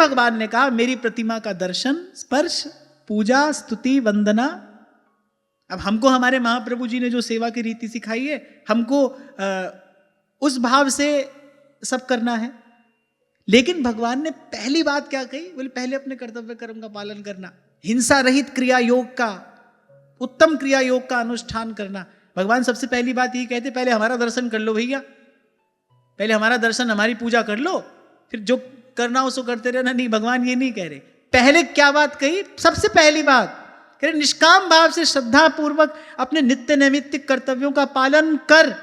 भगवान ने कहा मेरी प्रतिमा का दर्शन, स्पर्श, पूजा, स्तुति, वंदना। अब हमको हमारे महाप्रभु जी ने जो सेवा की रीति सिखाई है, हमको उस भाव से सब करना है। लेकिन भगवान ने पहली बात क्या कही? बोले पहले अपने कर्तव्य कर्म का पालन करना, हिंसा रहित क्रिया योग का, उत्तम क्रिया योग का अनुष्ठान करना। भगवान सबसे पहली बात यही कहते, पहले हमारा दर्शन कर लो भैया, पहले हमारा दर्शन, हमारी पूजा कर लो, फिर जो करना हो सो करते रहना। नहीं, भगवान ये नहीं कह रहे। पहले क्या बात कही? सबसे पहली बात कह रहे निष्काम भाव से श्रद्धा पूर्वक अपने नित्य नैमित्तिक कर्तव्यों का पालन कर,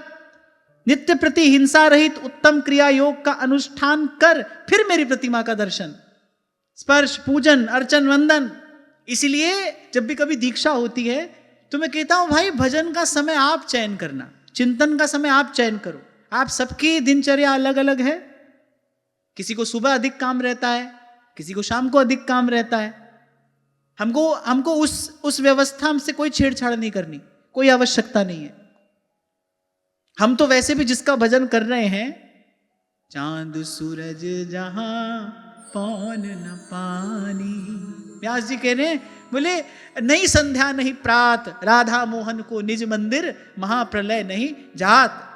नित्य प्रति हिंसा रहित उत्तम क्रिया योग का अनुष्ठान कर, फिर मेरी प्रतिमा का दर्शन, स्पर्श, पूजन, अर्चन, वंदन। इसलिए जब भी कभी दीक्षा होती है तो मैं कहता हूं भाई भजन का समय आप चयन करना, चिंतन का समय आप चयन करो। आप सबकी दिनचर्या अलग अलग है, किसी को सुबह अधिक काम रहता है, किसी को शाम को अधिक काम रहता है। हमको उस व्यवस्था से कोई छेड़छाड़ नहीं करनी, कोई आवश्यकता नहीं है। हम तो वैसे भी जिसका भजन कर रहे हैं, चांद सूरज जहां पौन न पानी। व्यास जी कह रहे हैं, बोले नहीं संध्या नहीं प्रात, राधा मोहन को निज मंदिर, महाप्रलय नहीं जात।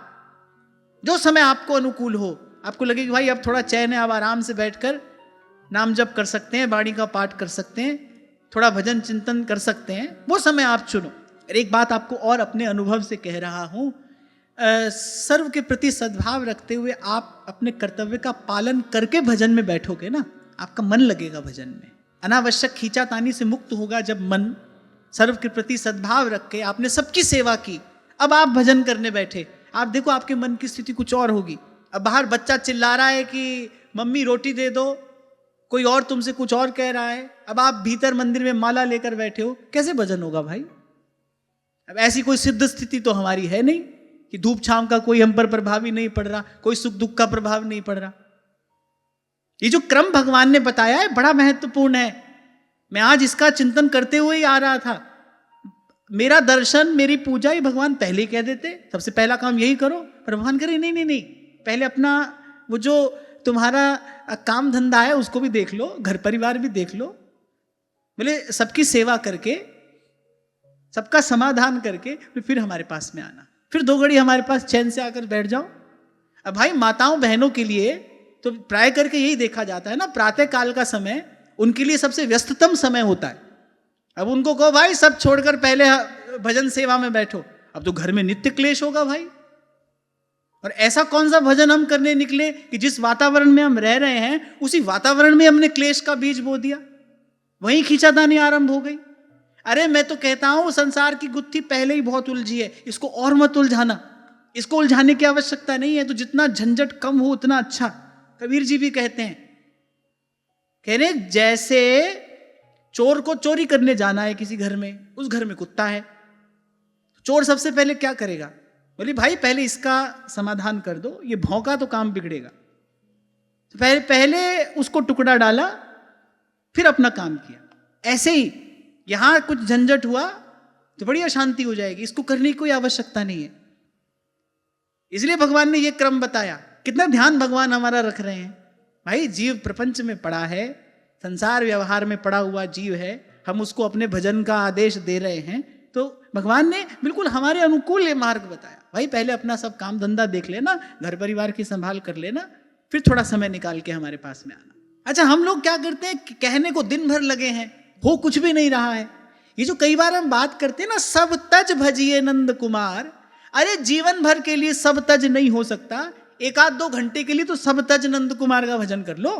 जो समय आपको अनुकूल हो, आपको लगे कि भाई अब थोड़ा चैन है, आप आराम से बैठकर नाम जप कर सकते हैं, वाणी का पाठ कर सकते हैं, थोड़ा भजन चिंतन कर सकते हैं, वो समय आप चुनो। एक बात आपको और अपने अनुभव से कह रहा हूं, सर्व के प्रति सद्भाव रखते हुए आप अपने कर्तव्य का पालन करके भजन में बैठोगे ना, आपका मन लगेगा भजन में, अनावश्यक खींचातानी से मुक्त होगा। जब मन सर्व के प्रति सद्भाव रख के आपने सबकी सेवा की, अब आप भजन करने बैठे, आप देखो आपके मन की स्थिति कुछ और होगी। अब बाहर बच्चा चिल्ला रहा है कि मम्मी रोटी दे दो, कोई और तुमसे कुछ और कह रहा है, अब आप भीतर मंदिर में माला लेकर बैठे हो, कैसे भजन होगा भाई? अब ऐसी कोई सिद्ध स्थिति तो हमारी है नहीं कि धूप छांव का कोई हम पर प्रभाव ही नहीं पड़ रहा, कोई सुख दुख का प्रभाव नहीं पड़ रहा। ये जो क्रम भगवान ने बताया है बड़ा महत्वपूर्ण है। मैं आज इसका चिंतन करते हुए ही आ रहा था। मेरा दर्शन, मेरी पूजा ही भगवान पहले ही कह देते, सबसे पहला काम यही करो। पर भगवान करे नहीं नहीं नहीं, पहले अपना वो जो तुम्हारा काम धंधा है उसको भी देख लो, घर परिवार भी देख लो। बोले सबकी सेवा करके, सबका समाधान करके फिर हमारे पास में आना, फिर 2 घड़ी हमारे पास चैन से आकर बैठ जाओ। अब भाई माताओं बहनों के लिए तो प्राय करके यही देखा जाता है ना, प्रातः काल का समय उनके लिए सबसे व्यस्ततम समय होता है। अब उनको कहो भाई सब छोड़कर पहले भजन सेवा में बैठो, अब तो घर में नित्य क्लेश होगा भाई। और ऐसा कौन सा भजन हम करने निकले कि जिस वातावरण में हम रह रहे हैं उसी वातावरण में हमने क्लेश का बीज बो दिया, वहीं खींचातानी आरंभ हो गई। अरे मैं तो कहता हूं संसार की गुत्थी पहले ही बहुत उलझी है, इसको और मत उलझाना, इसको उलझाने की आवश्यकता नहीं है। तो जितना झंझट कम हो उतना अच्छा। कबीर जी भी कहते हैं, कह रहे जैसे चोर को चोरी करने जाना है किसी घर में, उस घर में कुत्ता है, चोर सबसे पहले क्या करेगा? बोले भाई पहले इसका समाधान कर दो, ये भौंका तो काम बिगड़ेगा। तो पहले उसको टुकड़ा डाला, फिर अपना काम किया। ऐसे ही यहां कुछ झंझट हुआ तो बड़ी अशांति हो जाएगी, इसको करने की कोई आवश्यकता नहीं है। इसलिए भगवान ने यह क्रम बताया। कितना ध्यान भगवान हमारा रख रहे हैं। भाई जीव प्रपंच में पड़ा है, संसार व्यवहार में पड़ा हुआ जीव है, हम उसको अपने भजन का आदेश दे रहे हैं, तो भगवान ने बिल्कुल हमारे अनुकूल ये मार्ग बताया। भाई पहले अपना सब काम धंधा देख लेना, घर परिवार की संभाल कर लेना, फिर थोड़ा समय निकाल के हमारे पास में आना। अच्छा, हम लोग क्या करते हैं, कहने को दिन भर लगे हैं, हो कुछ भी नहीं रहा है। ये जो कई बार हम बात करते हैं ना, सब तज भजिए नंद कुमार, अरे जीवन भर के लिए सब तज नहीं हो सकता, 1-2 घंटे के लिए तो सब तज नंद कुमार का भजन कर लो।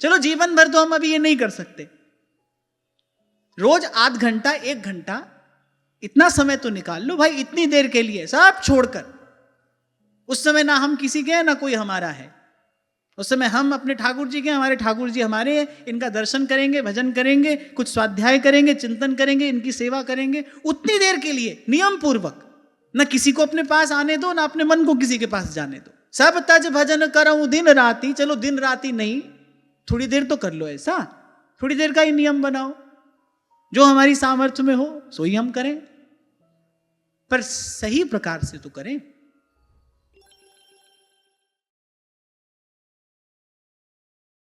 चलो जीवन भर तो हम अभी ये नहीं कर सकते, रोज आध घंटा 1 घंटा इतना समय तो निकाल लो भाई, इतनी देर के लिए सब छोड़कर। उस समय ना हम किसी के हैं ना कोई हमारा है, उस समय हम अपने ठाकुर जी के, हमारे ठाकुर जी हमारे हैं, इनका दर्शन करेंगे, भजन करेंगे, कुछ स्वाध्याय करेंगे, चिंतन करेंगे, इनकी सेवा करेंगे, उतनी देर के लिए नियम पूर्वक। न किसी को अपने पास आने दो, ना अपने मन को किसी के पास जाने दो। सब तज भजन करऊं दिन राती, चलो दिन राती नहीं, थोड़ी देर तो कर लो, ऐसा थोड़ी देर का ही नियम बनाओ, जो हमारी सामर्थ्य में हो सो ही हम करें, पर सही प्रकार से तो करें।